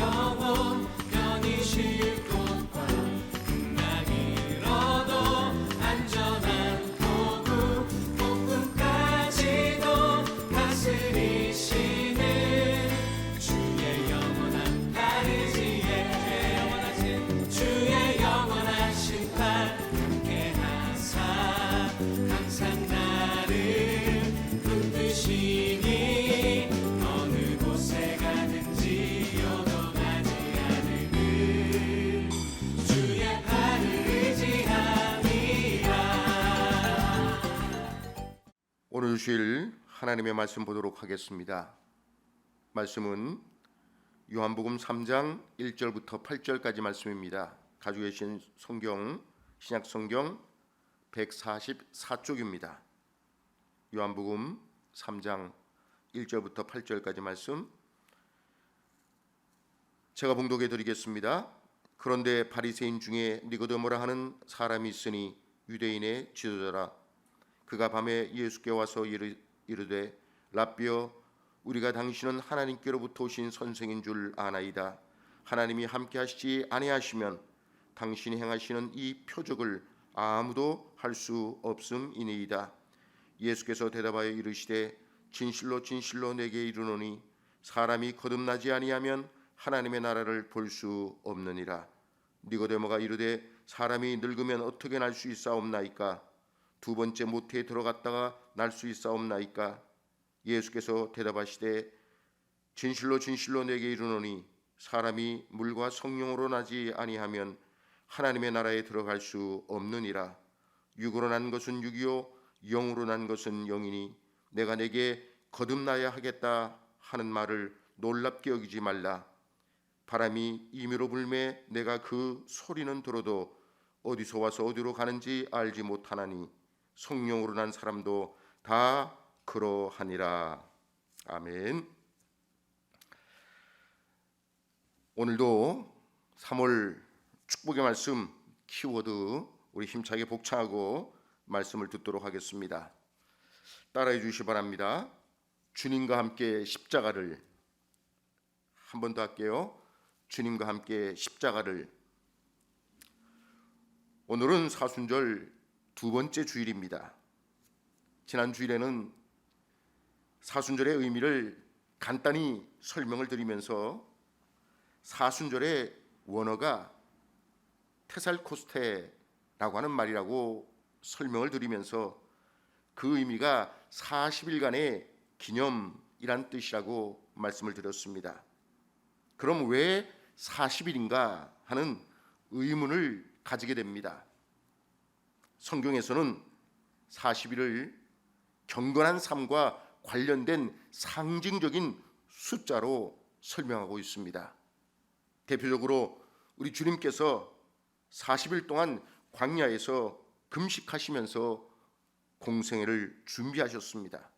영원히 쉴 곳과 극락을 얻어 안전한 도구 복음까지도 다스리시는 주의 영원한 다르지에 주의 영원한 심판 함께하사 항상 나를 붙드시니 어느 곳에 가든지 요동하지 않으는 주의 팔을 의지함이라. 오늘 주실 하나님의 말씀 보도록 하겠습니다. 말씀은 요한복음 3장 1절부터 8절까지 말씀입니다. 가지고 계신 성경, 신약 성경 144쪽입니다. 요한복음 3장 1절부터 8절까지 말씀 제가 봉독해 드리겠습니다. 그런데 바리새인 중에 니고데모라 하는 사람이 있으니 유대인의 지도자라. 그가 밤에 예수께 와서 이르되 랍비여 우리가 당신은 하나님께로부터 오신 선생인 줄 아나이다. 하나님이 함께 하시지 아니하시면 당신이 행하시는 이 표적을 아무도 할 수 없음이니이다. 예수께서 대답하여 이르시되 진실로 진실로 내게 이르노니 사람이 거듭나지 아니하면 하나님의 나라를 볼 수 없느니라. 니고데모가 이르되 사람이 늙으면 어떻게 날 수 있사옵나이까? 두 번째 모태에 들어갔다가 날 수 있사옵나이까? 예수께서 대답하시되 진실로 진실로 내게 이르노니 사람이 물과 성령으로 나지 아니하면 하나님의 나라에 들어갈 수 없느니라. 육으로 난 것은 육이요 영으로 난 것은 영이니 내가 내게 거듭나야 하겠다 하는 말을 놀랍게 여기지 말라. 바람이 임의로 불매 내가 그 소리는 들어도 어디서 와서 어디로 가는지 알지 못하나니 성령으로 난 사람도 다 그러하니라. 아멘. 오늘도 3월 축복의 말씀 키워드 우리 힘차게 복창하고 말씀을 듣도록 하겠습니다. 따라해 주시기 바랍니다. 주님과 함께 십자가를. 한 번 더 할게요. 주님과 함께 십자가를. 오늘은 사순절 두 번째 주일입니다. 지난 주일에는 사순절의 의미를 간단히 설명을 드리면서 사순절의 원어가 테살코스테라고 하는 말이라고 설명을 드리면서 그 의미가 40일간의 기념이란 뜻이라고 말씀을 드렸습니다. 그럼 왜 40일인가 하는 의문을 가지게 됩니다. 성경에서는 40일을 경건한 삶과 관련된 상징적인 숫자로 설명하고 있습니다. 대표적으로 우리 주님께서 40일 동안 광야에서 금식하시면서 공생애를 준비하셨습니다.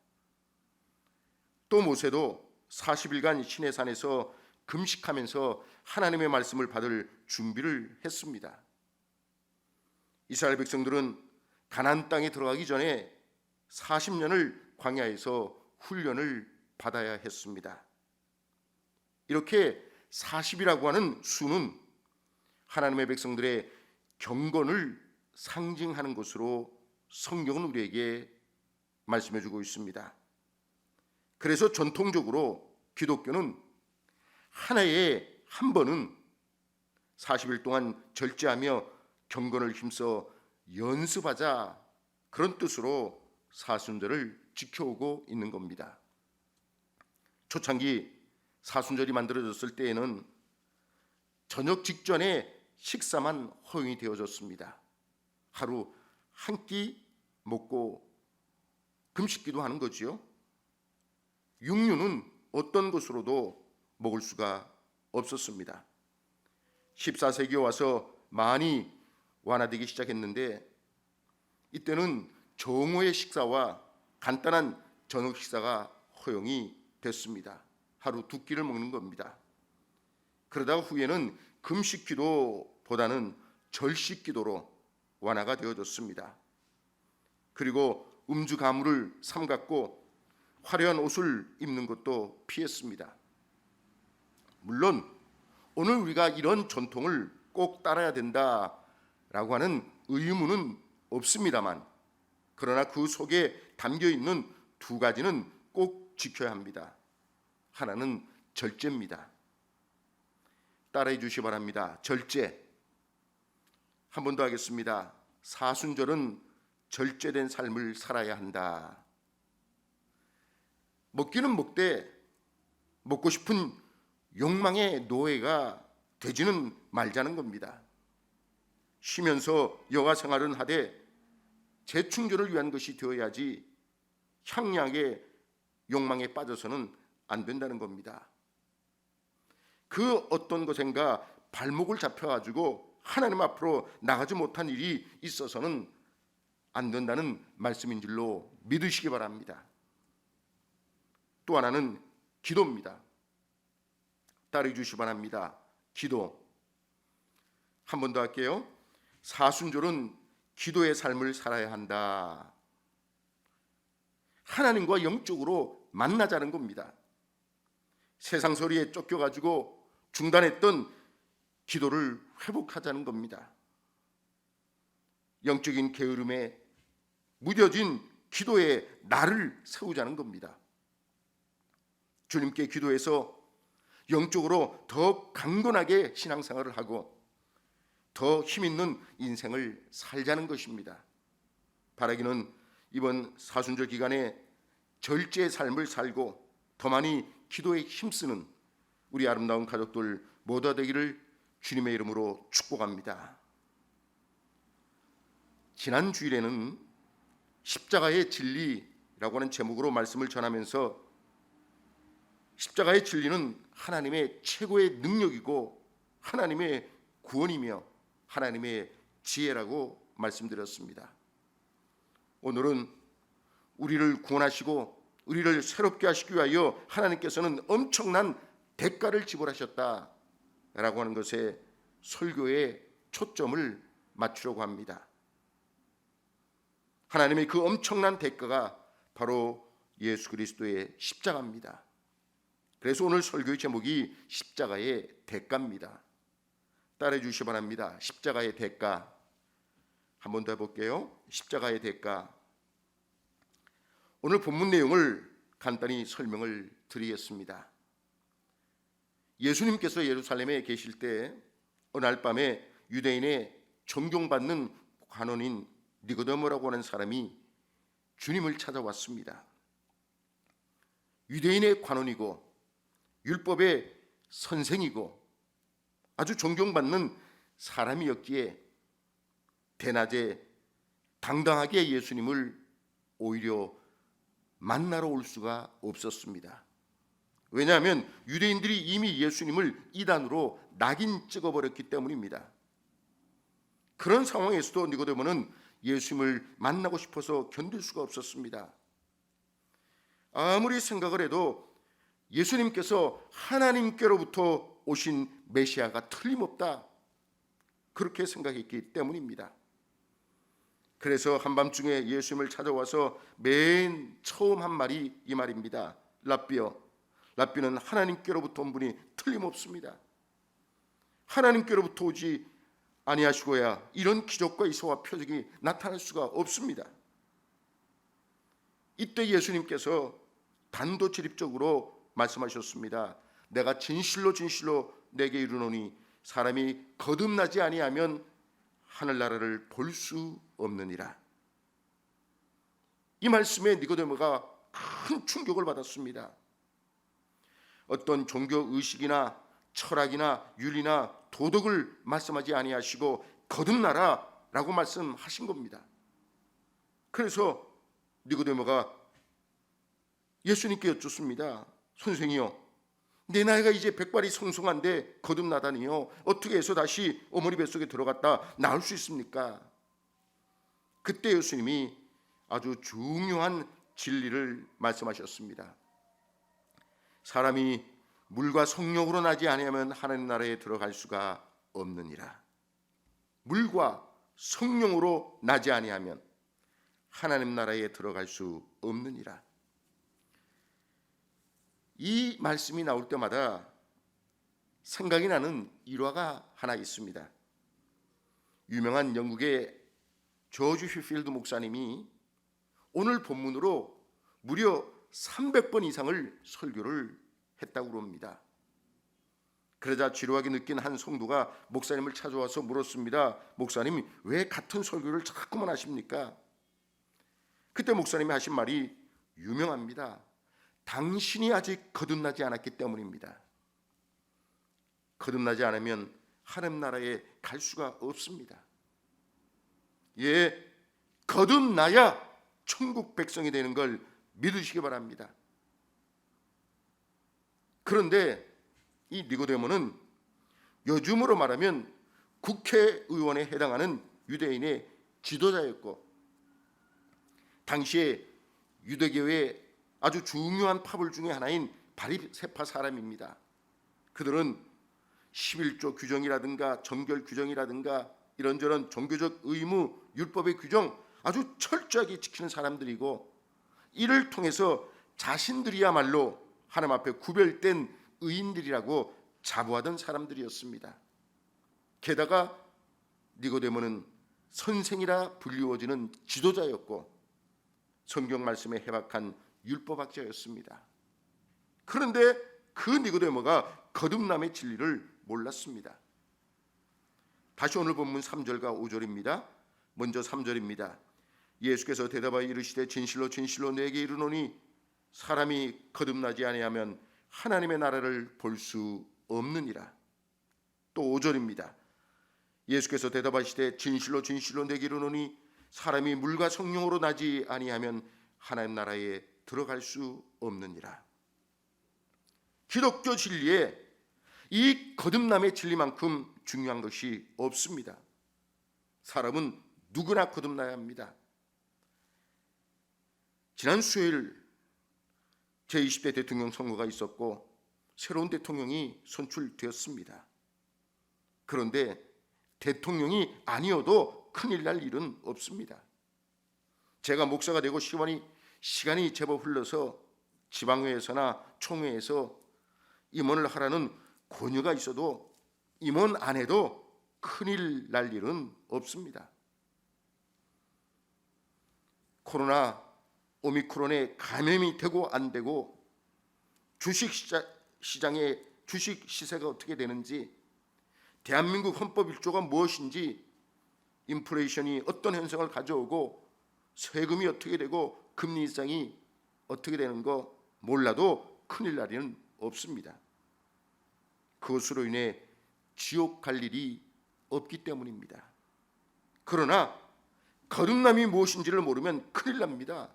또 모세도 40일간 시내 산에서 금식하면서 하나님의 말씀을 받을 준비를 했습니다. 이스라엘 백성들은 가나안 땅에 들어가기 전에 40년을 광야에서 훈련을 받아야 했습니다. 이렇게 40이라고 하는 수는 하나님의 백성들의 경건을 상징하는 것으로 성경은 우리에게 말씀해 주고 있습니다. 그래서 전통적으로 기독교는 한 해에 한 번은 40일 동안 절제하며 경건을 힘써 연습하자, 그런 뜻으로 사순절을 지켜오고 있는 겁니다. 초창기 사순절이 만들어졌을 때에는 저녁 직전에 식사만 허용이 되어졌습니다. 하루 한 끼 먹고 금식기도 하는 거지요. 육류는 어떤 것으로도 먹을 수가 없었습니다. 14세기에 와서 많이 완화되기 시작했는데 이때는 정오의 식사와 간단한 저녁 식사가 허용이 됐습니다. 하루 두 끼를 먹는 겁니다. 그러다가 후에는 금식기도보다는 절식기도로 완화가 되어졌습니다. 그리고 음주 가물을 삼갔고 화려한 옷을 입는 것도 피했습니다. 물론 오늘 우리가 이런 전통을 꼭 따라야 된다라고 하는 의무는 없습니다만, 그러나 그 속에 담겨 있는 두 가지는 꼭 지켜야 합니다. 하나는 절제입니다. 따라해 주시기 바랍니다. 절제. 한 번 더 하겠습니다. 사순절은 절제된 삶을 살아야 한다. 먹기는 먹되 먹고 싶은 욕망의 노예가 되지는 말자는 겁니다. 쉬면서 여가 생활은 하되 재충전을 위한 것이 되어야지 향락의 욕망에 빠져서는 안 된다는 겁니다. 그 어떤 것인가 발목을 잡혀가지고 하나님 앞으로 나가지 못한 일이 있어서는 안 된다는 말씀인 줄로 믿으시기 바랍니다. 또 하나는 기도입니다. 따르해 주시기 바랍니다. 기도. 한 번 더 할게요. 사순절은 기도의 삶을 살아야 한다. 하나님과 영적으로 만나자는 겁니다. 세상 소리에 쫓겨가지고 중단했던 기도를 회복하자는 겁니다. 영적인 게으름에 무뎌진 기도에 나를 세우자는 겁니다. 주님께 기도해서 영적으로 더 강건하게 신앙생활을 하고 더 힘있는 인생을 살자는 것입니다. 바라기는 이번 사순절 기간에 절제의 삶을 살고 더 많이 기도에 힘쓰는 우리 아름다운 가족들 모두 되기를 주님의 이름으로 축복합니다. 지난 주일에는 십자가의 진리라고 하는 제목으로 말씀을 전하면서 십자가의 진리는 하나님의 최고의 능력이고 하나님의 구원이며 하나님의 지혜라고 말씀드렸습니다. 오늘은 우리를 구원하시고 우리를 새롭게 하시기 위하여 하나님께서는 엄청난 대가를 지불하셨다라고 하는 것에 설교의 초점을 맞추려고 합니다. 하나님의 그 엄청난 대가가 바로 예수 그리스도의 십자가입니다. 그래서 오늘 설교의 제목이 십자가의 대가입니다. 따라해 주시기 바랍니다. 십자가의 대가. 한 번 더 해볼게요. 십자가의 대가. 오늘 본문 내용을 간단히 설명을 드리겠습니다. 예수님께서 예루살렘에 계실 때 어느 날 밤에 유대인의 존경받는 관원인 니고데모라고 하는 사람이 주님을 찾아왔습니다. 유대인의 관원이고 율법의 선생이고 아주 존경받는 사람이었기에 대낮에 당당하게 예수님을 오히려 만나러 올 수가 없었습니다. 왜냐하면 유대인들이 이미 예수님을 이단으로 낙인 찍어버렸기 때문입니다. 그런 상황에서도 니고데모는 예수님을 만나고 싶어서 견딜 수가 없었습니다. 아무리 생각을 해도 예수님께서 하나님께로부터 오신 메시아가 틀림없다, 그렇게 생각했기 때문입니다. 그래서 한밤중에 예수님을 찾아와서 맨 처음 한 말이 이 말입니다. 랍비여. 랍비는 하나님께로부터 온 분이 틀림없습니다. 하나님께로부터 오지 아니하시고야 이런 기적과 이소와 표적이 나타날 수가 없습니다. 이때 예수님께서 단도직입적으로 말씀하셨습니다. 내가 진실로 진실로 내게 이르노니 사람이 거듭나지 아니하면 하늘나라를 볼 수 없느니라. 이 말씀에 니고데모가 큰 충격을 받았습니다. 어떤 종교 의식이나 철학이나 윤리나 도덕을 말씀하지 아니하시고 거듭나라라고 말씀하신 겁니다. 그래서 니고데모가 예수님께 여쭙습니다. 선생이요, 내 나이가 이제 백발이 성성한데 거듭나다니요, 어떻게 해서 다시 어머니 뱃속에 들어갔다 나올 수 있습니까? 그때 예수님이 아주 중요한 진리를 말씀하셨습니다. 사람이 물과 성령으로 나지 아니하면 하나님 나라에 들어갈 수가 없느니라. 물과 성령으로 나지 아니하면 하나님 나라에 들어갈 수 없느니라. 이 말씀이 나올 때마다 생각이 나는 일화가 하나 있습니다. 유명한 영국의 조지 휘필드 목사님이 오늘 본문으로 무려 300번 이상을 설교를 했다고 합니다. 그러자 지루하게 느낀 한 성도가 목사님을 찾아와서 물었습니다. 목사님, 왜 같은 설교를 자꾸만 하십니까? 그때 목사님이 하신 말이 유명합니다. 당신이 아직 거듭나지 않았기 때문입니다. 거듭나지 않으면 하나님 나라에 갈 수가 없습니다. 예, 거듭나야 천국 백성이 되는 걸 믿으시기 바랍니다. 그런데 이 니고데모는 요즘으로 말하면 국회의원에 해당하는 유대인의 지도자였고 당시에 유대교의 아주 중요한 파벌 중에 하나인 바리새파 사람입니다. 그들은 11조 규정이라든가 정결 규정이라든가 이런저런 종교적 의무, 율법의 규정 아주 철저하게 지키는 사람들이고 이를 통해서 자신들이야말로 하나님 앞에 구별된 의인들이라고 자부하던 사람들이었습니다. 게다가 니고데모는 선생이라 불리워지는 지도자였고 성경 말씀에 해박한 율법학자였습니다. 그런데 그 니고데모가 거듭남의 진리를 몰랐습니다. 다시 오늘 본문 3절과 5절입니다. 먼저 3절입니다. 예수께서 대답하여 이르시되 진실로 진실로 내게 이르노니 사람이 거듭나지 아니하면 하나님의 나라를 볼 수 없느니라. 또 5절입니다. 예수께서 대답하시되 진실로 진실로 내게 이르노니 사람이 물과 성령으로 나지 아니하면 하나님 나라에 들어갈 수 없느니라. 기독교 진리에 이 거듭남의 진리만큼 중요한 것이 없습니다. 사람은 누구나 거듭나야 합니다. 지난 수요일 제20대 대통령 선거가 있었고 새로운 대통령이 선출되었습니다. 그런데 대통령이 아니어도 큰일 날 일은 없습니다. 제가 목사가 되고 시간이 제법 흘러서 지방회에서나 총회에서 임원을 하라는 권유가 있어도 임원 안 해도 큰일 날 일은 없습니다. 코로나 오미크론에 감염이 되고 안 되고 주식시장의 주식 시세가 어떻게 되는지, 대한민국 헌법 1조가 무엇인지, 인플레이션이 어떤 현상을 가져오고 세금이 어떻게 되고 금리 인상이 어떻게 되는 거 몰라도 큰일 날 일은 없습니다. 그것으로 인해 지옥 갈 일이 없기 때문입니다. 그러나 거듭남이 무엇인지를 모르면 큰일 납니다.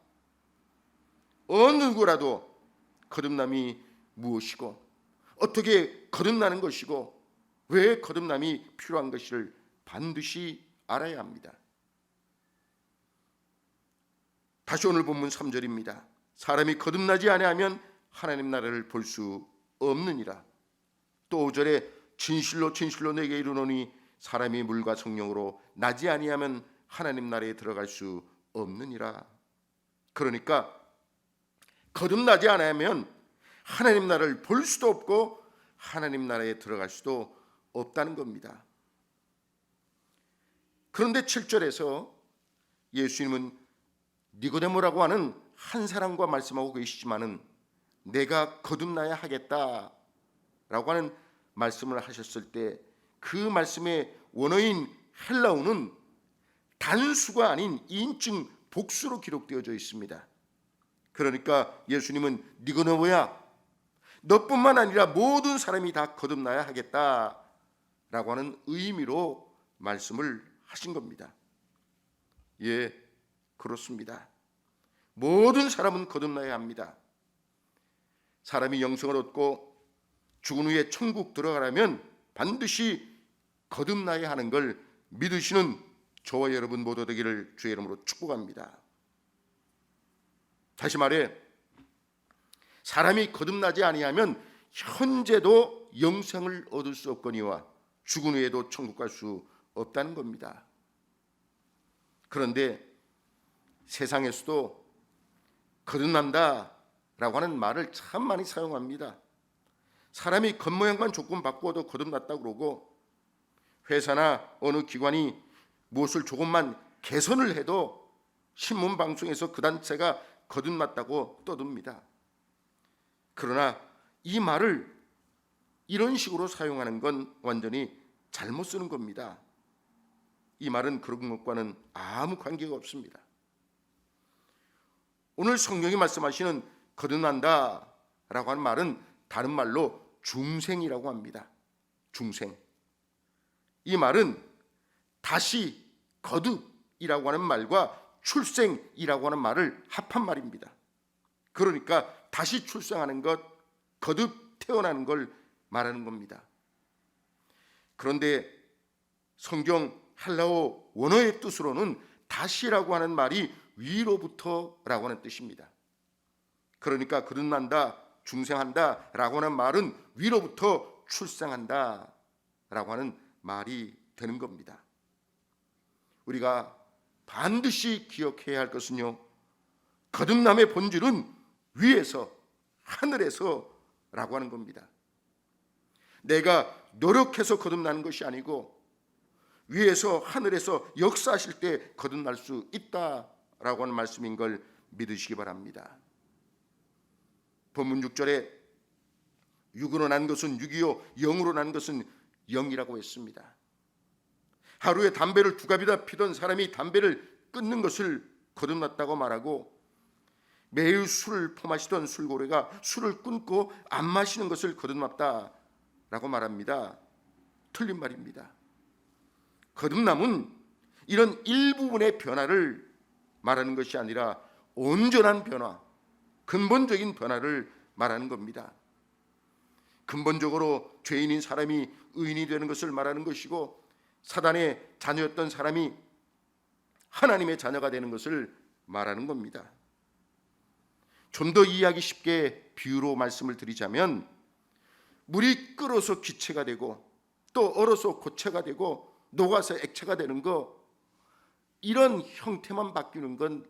어느 누구라도 거듭남이 무엇이고 어떻게 거듭나는 것이고 왜 거듭남이 필요한 것을 반드시 알아야 합니다. 다시 오늘 본문 3절입니다. 사람이 거듭나지 아니하면 하나님 나라를 볼 수 없느니라. 또 5절에 진실로 진실로 내게 이르노니 사람이 물과 성령으로 나지 아니하면 하나님 나라에 들어갈 수 없느니라. 그러니까 거듭나지 않으면 하나님 나라를 볼 수도 없고 하나님 나라에 들어갈 수도 없다는 겁니다. 그런데 7절에서 예수님은 니고데모라고 하는 한 사람과 말씀하고 계시지만은 내가 거듭나야 하겠다라고 하는 말씀을 하셨을 때 그 말씀의 원어인 헬라어는 단수가 아닌 인칭 복수로 기록되어져 있습니다. 그러니까 예수님은 니고데모야, 너뿐만 아니라 모든 사람이 다 거듭나야 하겠다라고 하는 의미로 말씀을 하신 겁니다. 예, 그렇습니다. 모든 사람은 거듭나야 합니다. 사람이 영생을 얻고 죽은 후에 천국 들어가려면 반드시 거듭나야 하는 걸 믿으시는 저와 여러분 모두 되기를 주의 이름으로 축복합니다. 다시 말해 사람이 거듭나지 아니하면 현재도 영생을 얻을 수 없거니와 죽은 후에도 천국 갈 수 없다는 겁니다. 그런데 세상에서도 거듭난다라고 하는 말을 참 많이 사용합니다. 사람이 겉모양만 조금 바꾸어도 거듭났다고 그러고, 회사나 어느 기관이 무엇을 조금만 개선을 해도 신문 방송에서 그 단체가 거듭났다고 떠듭니다. 그러나 이 말을 이런 식으로 사용하는 건 완전히 잘못 쓰는 겁니다. 이 말은 그런 것과는 아무 관계가 없습니다. 오늘 성경이 말씀하시는 거듭난다 라고 하는 말은 다른 말로 중생이라고 합니다. 중생. 이 말은 다시 거듭이라고 하는 말과 출생이라고 하는 말을 합한 말입니다. 그러니까 다시 출생하는 것, 거듭 태어나는 걸 말하는 겁니다. 그런데 성경 헬라어 원어의 뜻으로는 다시라고 하는 말이 위로부터라고 하는 뜻입니다. 그러니까 거듭난다, 중생한다 라고 하는 말은 위로부터 출생한다 라고 하는 말이 되는 겁니다. 우리가 반드시 기억해야 할 것은요, 거듭남의 본질은 위에서, 하늘에서 라고 하는 겁니다. 내가 노력해서 거듭나는 것이 아니고 위에서, 하늘에서 역사하실 때 거듭날 수 있다라고 하는 말씀인 걸 믿으시기 바랍니다. 본문 6절에 육으로 난 것은 육이요 영으로 난 것은 영이라고 했습니다. 하루에 담배를 2갑이나 피던 사람이 담배를 끊는 것을 거듭났다고 말하고, 매일 술을 퍼마시던 술고래가 술을 끊고 안 마시는 것을 거듭났다라고 말합니다. 틀린 말입니다. 거듭남은 이런 일부분의 변화를 말하는 것이 아니라 온전한 변화, 근본적인 변화를 말하는 겁니다. 근본적으로 죄인인 사람이 의인이 되는 것을 말하는 것이고, 사단의 자녀였던 사람이 하나님의 자녀가 되는 것을 말하는 겁니다. 좀 더 이해하기 쉽게 비유로 말씀을 드리자면, 물이 끓어서 기체가 되고 또 얼어서 고체가 되고 녹아서 액체가 되는 거, 이런 형태만 바뀌는 건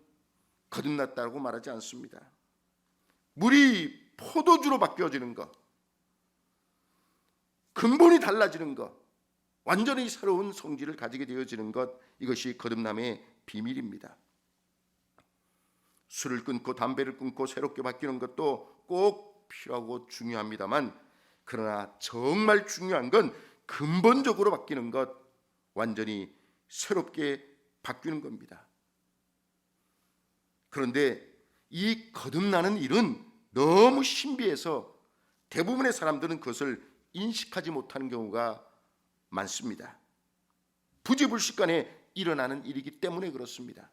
거듭났다고 말하지 않습니다. 물이 포도주로 바뀌어지는 것, 근본이 달라지는 것, 완전히 새로운 성질을 가지게 되어지는 것, 이것이 거듭남의 비밀입니다. 술을 끊고 담배를 끊고 새롭게 바뀌는 것도 꼭 필요하고 중요합니다만, 그러나 정말 중요한 건 근본적으로 바뀌는 것, 완전히 새롭게 바뀌는 겁니다. 그런데 이 거듭나는 일은 너무 신비해서 대부분의 사람들은 그것을 인식하지 못하는 경우가 많습니다. 부지불식간에 일어나는 일이기 때문에 그렇습니다.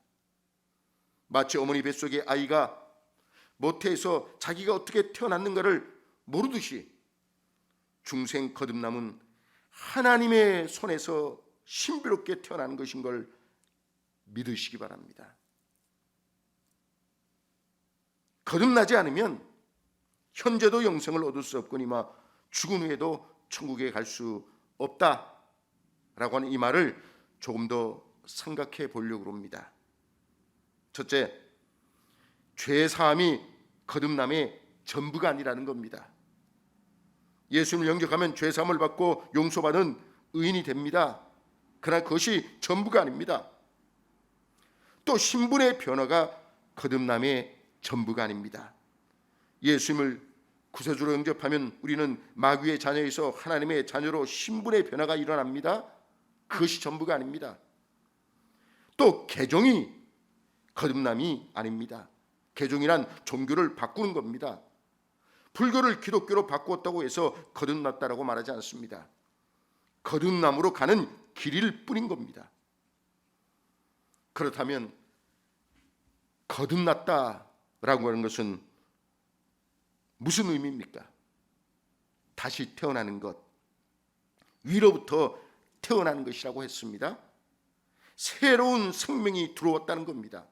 마치 어머니 뱃속의 아이가 모태에서 자기가 어떻게 태어났는가를 모르듯이 중생 거듭남은 하나님의 손에서 신비롭게 태어나는 것인 걸 믿으시기 바랍니다. 거듭나지 않으면 현재도 영생을 얻을 수 없거니와 죽은 후에도 천국에 갈 수 없다라고 하는 이 말을 조금 더 생각해 보려고 합니다. 첫째, 죄 사함이 거듭남의 전부가 아니라는 겁니다. 예수님을 영접하면 죄 사함을 받고 용서받은 의인이 됩니다. 그러나 그것이 전부가 아닙니다. 또 신분의 변화가 거듭남의 전부가 아닙니다. 예수님을 구세주로 영접하면 우리는 마귀의 자녀에서 하나님의 자녀로 신분의 변화가 일어납니다. 그것이 전부가 아닙니다. 또 개종이 거듭남이 아닙니다. 개종이란 종교를 바꾸는 겁니다. 불교를 기독교로 바꾸었다고 해서 거듭났다라고 말하지 않습니다. 거듭남으로 가는 길일 뿐인 겁니다. 그렇다면 거듭났다라고 하는 것은 무슨 의미입니까? 다시 태어나는 것, 위로부터 태어나는 것이라고 했습니다. 새로운 생명이 들어왔다는 겁니다.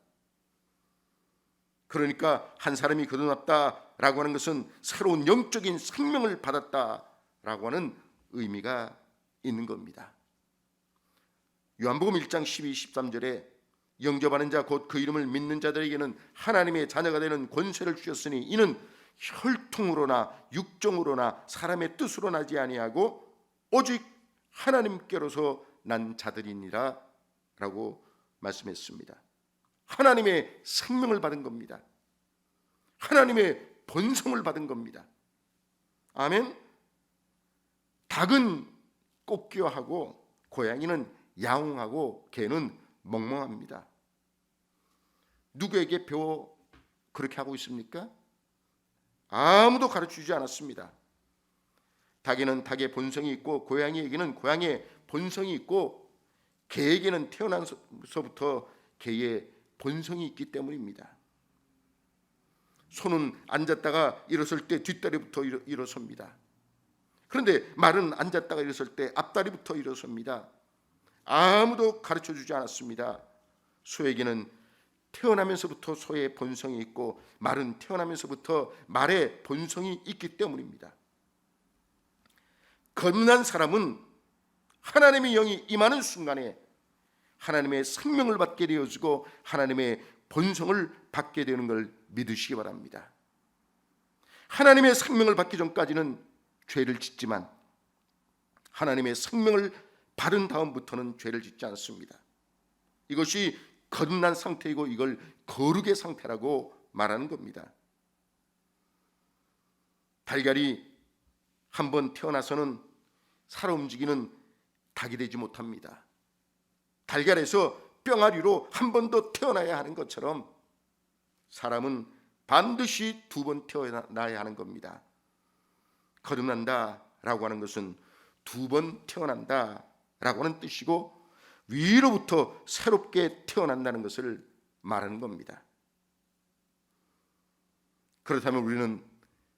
그러니까 한 사람이 거듭났다라고 하는 것은 새로운 영적인 생명을 받았다라고 하는 의미가 있는 겁니다. 요한복음 1장 12, 13절에 영접하는 자 곧 그 이름을 믿는 자들에게는 하나님의 자녀가 되는 권세를 주셨으니 이는 혈통으로나 육정으로나 사람의 뜻으로 나지 아니하고 오직 하나님께로서 난 자들이니라 라고 말씀했습니다. 하나님의 생명을 받은 겁니다. 하나님의 본성을 받은 겁니다. 아멘. 닭은 꽃기화하고 고양이는 야옹하고 개는 멍멍합니다. 누구에게 배워 그렇게 하고 있습니까? 아무도 가르쳐주지 않았습니다. 닭에는 닭의 본성이 있고 고양이에게는 고양이의 본성이 있고 개에게는 태어나서부터 개의 본성이 있기 때문입니다. 소는 앉았다가 일어설 때 뒷다리부터 일어섭니다. 그런데 말은 앉았다가 일어설 때 앞다리부터 일어섭니다. 아무도 가르쳐주지 않았습니다. 소에게는 태어나면서부터 소의 본성이 있고 말은 태어나면서부터 말의 본성이 있기 때문입니다. 거듭난 사람은 하나님의 영이 임하는 순간에 하나님의 생명을 받게 되어지고 하나님의 본성을 받게 되는 걸 믿으시기 바랍니다. 하나님의 생명을 받기 전까지는 죄를 짓지만 하나님의 생명을 받은 다음부터는 죄를 짓지 않습니다. 이것이 거듭난 상태이고 이걸 거룩의 상태라고 말하는 겁니다. 달걀이 한번 태어나서는 살아 움직이는 닭이 되지 못합니다. 달걀에서 뿅아리로 한 번 더 태어나야 하는 것처럼 사람은 반드시 2번 태어나야 하는 겁니다. 거듭난다라고 하는 것은 2번 태어난다라고 하는 뜻이고 위로부터 새롭게 태어난다는 것을 말하는 겁니다. 그렇다면 우리는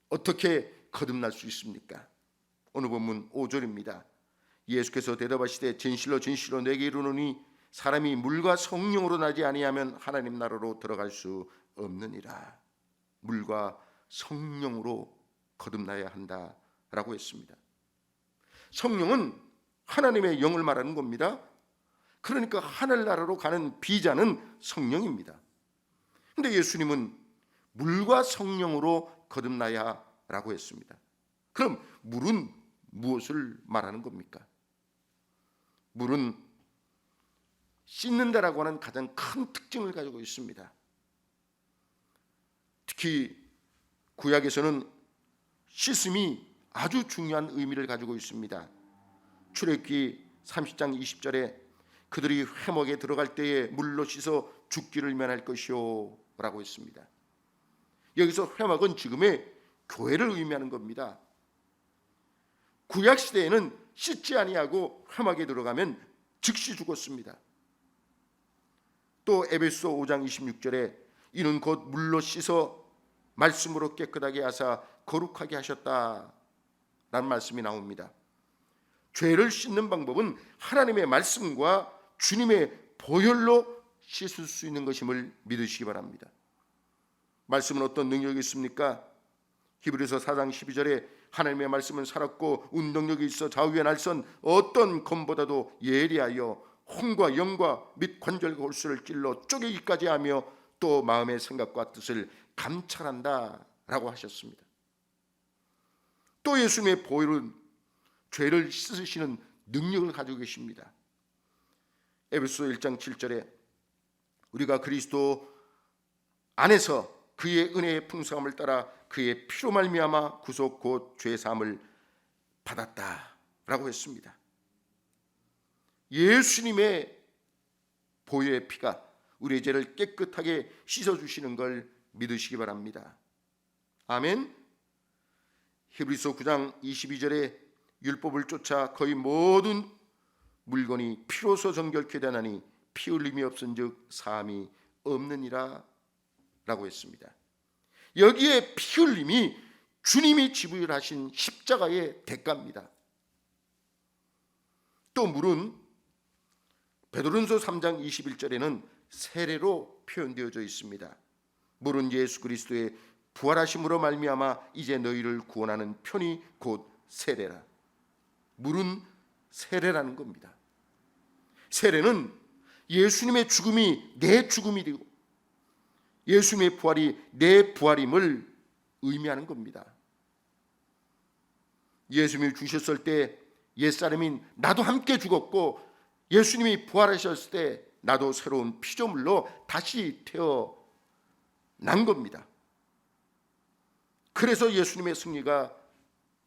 어떻게 거듭날 수 있습니까? 오늘 본문 5절입니다. 예수께서 대답하시되 진실로 진실로 내게 이르노니 사람이 물과 성령으로 나지 아니하면 하나님 나라로 들어갈 수 없느니라. 물과 성령으로 거듭나야 한다라고 했습니다. 성령은 하나님의 영을 말하는 겁니다. 그러니까 하늘나라로 가는 비자는 성령입니다. 그런데 예수님은 물과 성령으로 거듭나야 라고 했습니다. 그럼 물은 무엇을 말하는 겁니까? 물은 씻는다라고 하는 가장 큰 특징을 가지고 있습니다. 특히 구약에서는 씻음이 아주 중요한 의미를 가지고 있습니다. 출애굽기 30장 20절에 그들이 회막에 들어갈 때에 물로 씻어 죽기를 면할 것이요 라고 했습니다. 여기서 회막은 지금의 교회를 의미하는 겁니다. 구약 시대에는 씻지 아니하고 회막에 들어가면 즉시 죽었습니다. 또 에베소 5장 26절에 이는 곧 물로 씻어 말씀으로 깨끗하게 하사 거룩하게 하셨다라는 말씀이 나옵니다. 죄를 씻는 방법은 하나님의 말씀과 주님의 보혈로 씻을 수 있는 것임을 믿으시기 바랍니다. 말씀은 어떤 능력이 있습니까? 히브리서 4장 12절에 하나님의 말씀은 살았고 운동력이 있어 좌우의 날선 어떤 검보다도 예리하여 혼과 영과 및 관절과 골수를 찔러 쪼개기까지 하며 또 마음의 생각과 뜻을 감찰한다 라고 하셨습니다. 또 예수님의 보혈은 죄를 씻으시는 능력을 가지고 계십니다. 에베소 1장 7절에 우리가 그리스도 안에서 그의 은혜의 풍성함을 따라 그의 피로 말미암아 구속 곧 죄 사함을 받았다라고 했습니다. 예수님의 보혈의 피가 우리의 죄를 깨끗하게 씻어주시는 걸 믿으시기 바랍니다. 아멘. 히브리서 9장 22절에 율법을 쫓아 거의 모든 물건이 피로서 정결케 되나니 피 흘림이 없은즉 사함이 없느니라 라고 했습니다. 여기에 피 흘림이 주님이 지불하신 십자가의 대가입니다. 또 물은 베드로전서 3장 21절에는 세례로 표현되어져 있습니다. 물은 예수 그리스도의 부활하심으로 말미암아 이제 너희를 구원하는 편이 곧 세례라. 물은 세례라는 겁니다. 세례는 예수님의 죽음이 내 죽음이 되고 예수님의 부활이 내 부활임을 의미하는 겁니다. 예수님이 주셨을 때 옛사람인 나도 함께 죽었고 예수님이 부활하셨을 때 나도 새로운 피조물로 다시 태어난 겁니다. 그래서 예수님의 승리가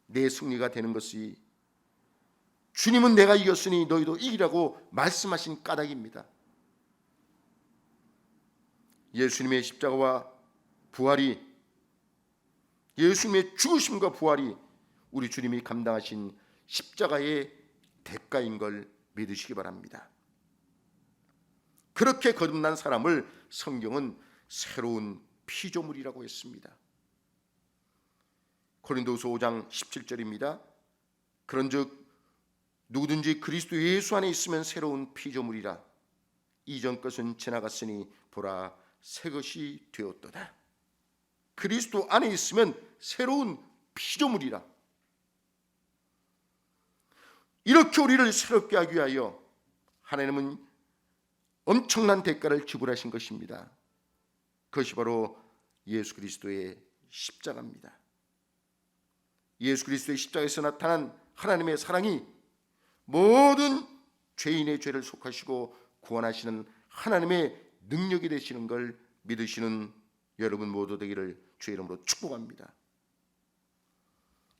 내 승리가 되는 것이 주님은 내가 이겼으니 너희도 이기라고 말씀하신 까닭입니다. 예수님의 십자가와 부활이, 예수님의 죽으심과 부활이 우리 주님이 감당하신 십자가의 대가인 걸 믿으시기 바랍니다. 그렇게 거듭난 사람을 성경은 새로운 피조물이라고 했습니다. 고린도후서 5장 17절입니다. 그런즉 누구든지 그리스도 예수 안에 있으면 새로운 피조물이라. 이전 것은 지나갔으니 보라 새 것이 되었도다. 그리스도 안에 있으면 새로운 피조물이라. 이렇게 우리를 새롭게 하기 위하여 하나님은 엄청난 대가를 지불하신 것입니다. 그것이 바로 예수 그리스도의 십자가입니다. 예수 그리스도의 십자가에서 나타난 하나님의 사랑이 모든 죄인의 죄를 속하시고 구원하시는 하나님의 능력이 되시는 걸 믿으시는 여러분 모두 되기를 주의 이름으로 축복합니다.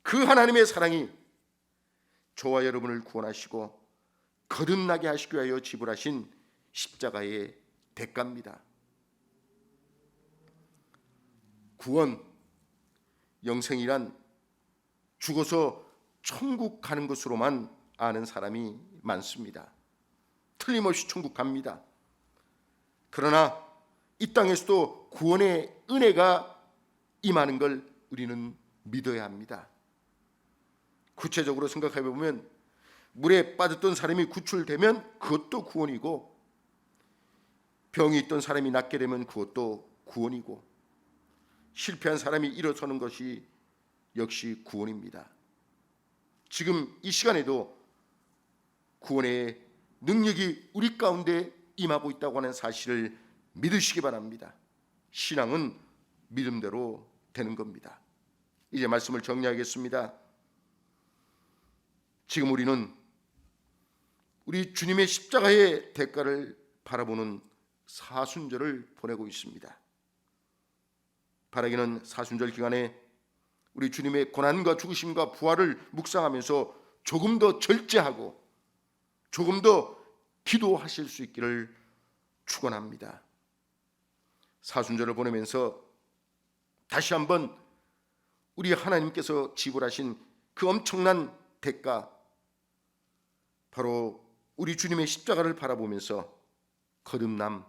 그 하나님의 사랑이 저와 여러분을 구원하시고 거듭나게 하시기 위하여 지불하신 십자가의 대가입니다. 구원, 영생이란 죽어서 천국 가는 것으로만 아는 사람이 많습니다. 틀림없이 천국 갑니다. 그러나 이 땅에서도 구원의 은혜가 임하는 걸 우리는 믿어야 합니다. 구체적으로 생각해 보면 물에 빠졌던 사람이 구출되면 그것도 구원이고, 병이 있던 사람이 낫게 되면 그것도 구원이고, 실패한 사람이 일어서는 것이 역시 구원입니다. 지금 이 시간에도 구원의 능력이 우리 가운데 임하고 있다고 하는 사실을 믿으시기 바랍니다. 신앙은 믿음대로 되는 겁니다. 이제 말씀을 정리하겠습니다. 지금 우리는 우리 주님의 십자가의 대가를 바라보는 사순절을 보내고 있습니다. 바라기는 사순절 기간에 우리 주님의 고난과 죽으심과 부활을 묵상하면서 조금 더 절제하고 조금 더 기도하실 수 있기를 축원합니다. 사순절을 보내면서 다시 한번 우리 하나님께서 지불하신 그 엄청난 대가, 바로 우리 주님의 십자가를 바라보면서 거듭남,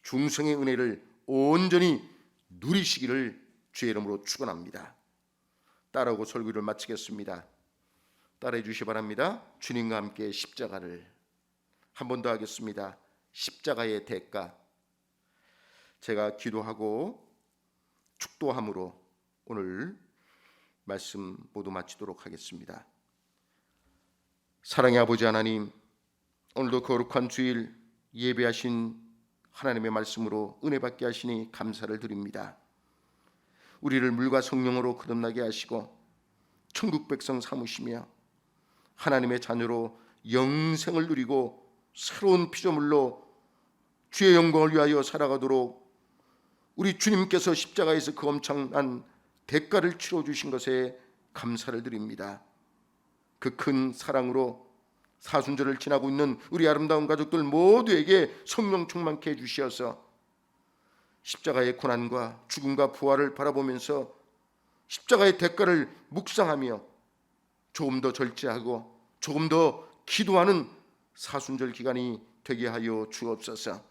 중생의 은혜를 온전히 누리시기를 주의 이름으로 축원합니다. 따라오고 설교를 마치겠습니다. 따라해 주시기 바랍니다. 주님과 함께 십자가를 한 번 더 하겠습니다. 십자가의 대가. 제가 기도하고 축도함으로 오늘 말씀 모두 마치도록 하겠습니다. 사랑의 아버지 하나님, 오늘도 거룩한 주일 예배하신 하나님의 말씀으로 은혜 받게 하시니 감사를 드립니다. 우리를 물과 성령으로 거듭나게 하시고 천국 백성 삼으시며 하나님의 자녀로 영생을 누리고 새로운 피조물로 주의 영광을 위하여 살아가도록 우리 주님께서 십자가에서 그 엄청난 대가를 치러 주신 것에 감사를 드립니다. 그 큰 사랑으로 사순절을 지나고 있는 우리 아름다운 가족들 모두에게 성령 충만케 해주시어서 십자가의 고난과 죽음과 부활을 바라보면서 십자가의 대가를 묵상하며 조금 더 절제하고 조금 더 기도하는 사순절 기간이 되게 하여 주옵소서.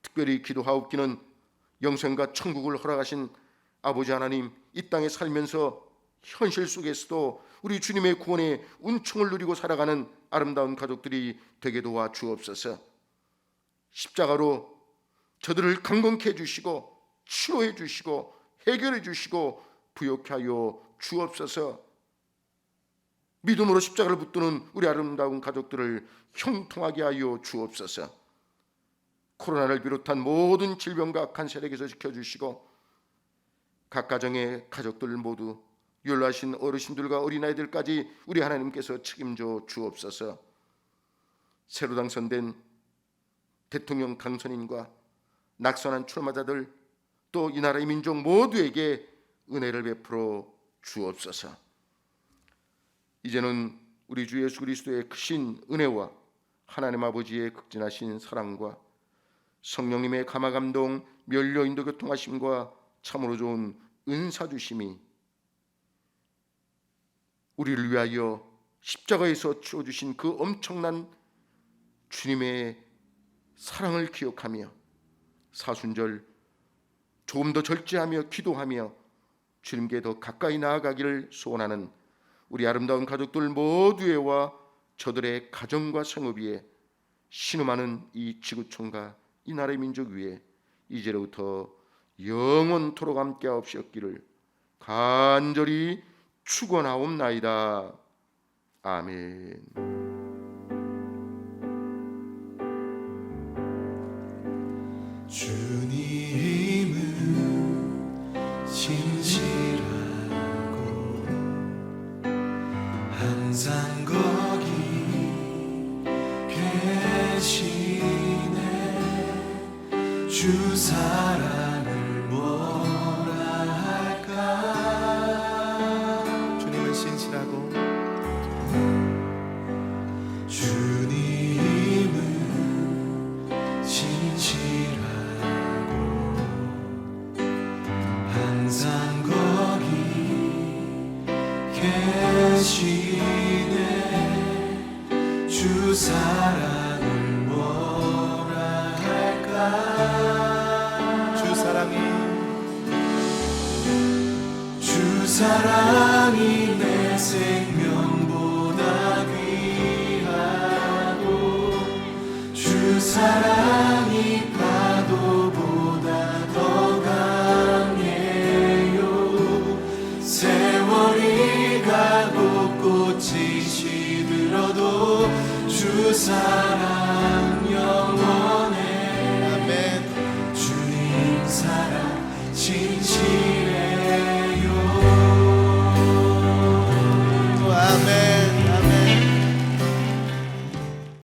특별히 기도하옵기는 영생과 천국을 허락하신 아버지 하나님, 이 땅에 살면서 현실 속에서도 우리 주님의 구원의 은총을 누리고 살아가는 아름다운 가족들이 되게 도와 주옵소서. 십자가로 저들을 강건케 해주시고 치료해 주시고 해결해 주시고 부욕케 하여 주옵소서. 믿음으로 십자가를 붙드는 우리 아름다운 가족들을 형통하게 하여 주옵소서. 코로나를 비롯한 모든 질병과 악한 세력에서 지켜주시고 각 가정의 가족들 모두 연로하신 어르신들과 어린아이들까지 우리 하나님께서 책임져 주옵소서. 새로 당선된 대통령 당선인과 낙선한 출마자들 또 이 나라의 민족 모두에게 은혜를 베풀어 주옵소서. 이제는 우리 주 예수 그리스도의 크신 은혜와 하나님 아버지의 극진하신 사랑과 성령님의 감화 감동 멸려 인도 교통하심과 참으로 좋은 은사 주심이 우리를 위하여 십자가에서 치워 주신 그 엄청난 주님의 사랑을 기억하며 사순절 조금 더 절제하며 기도하며 주님께 더 가까이 나아가기를 소원하는 우리 아름다운 가족들 모두에와 저들의 가정과 생업 위에 신음하는 이 지구촌과 이 나라의 민족 위에 이제로부터 영원토록 함께하옵시었기를 간절히 축원하옵나이다. 아멘. 주님은 진실하고 항상 거기 계시네. 주 사랑을 뭐라 할까. 주님은 신실하고 주님은 진실하고 항상 거기 계시네. 주 사랑을 뭐라 할까. 주 사랑이 내 생명보다 귀하고 주 사랑이 파도보다 더 강해요. 세월이 가고 꽃이 시들어도 주 사랑 영원해. 아멘. 주님 사랑 진실해.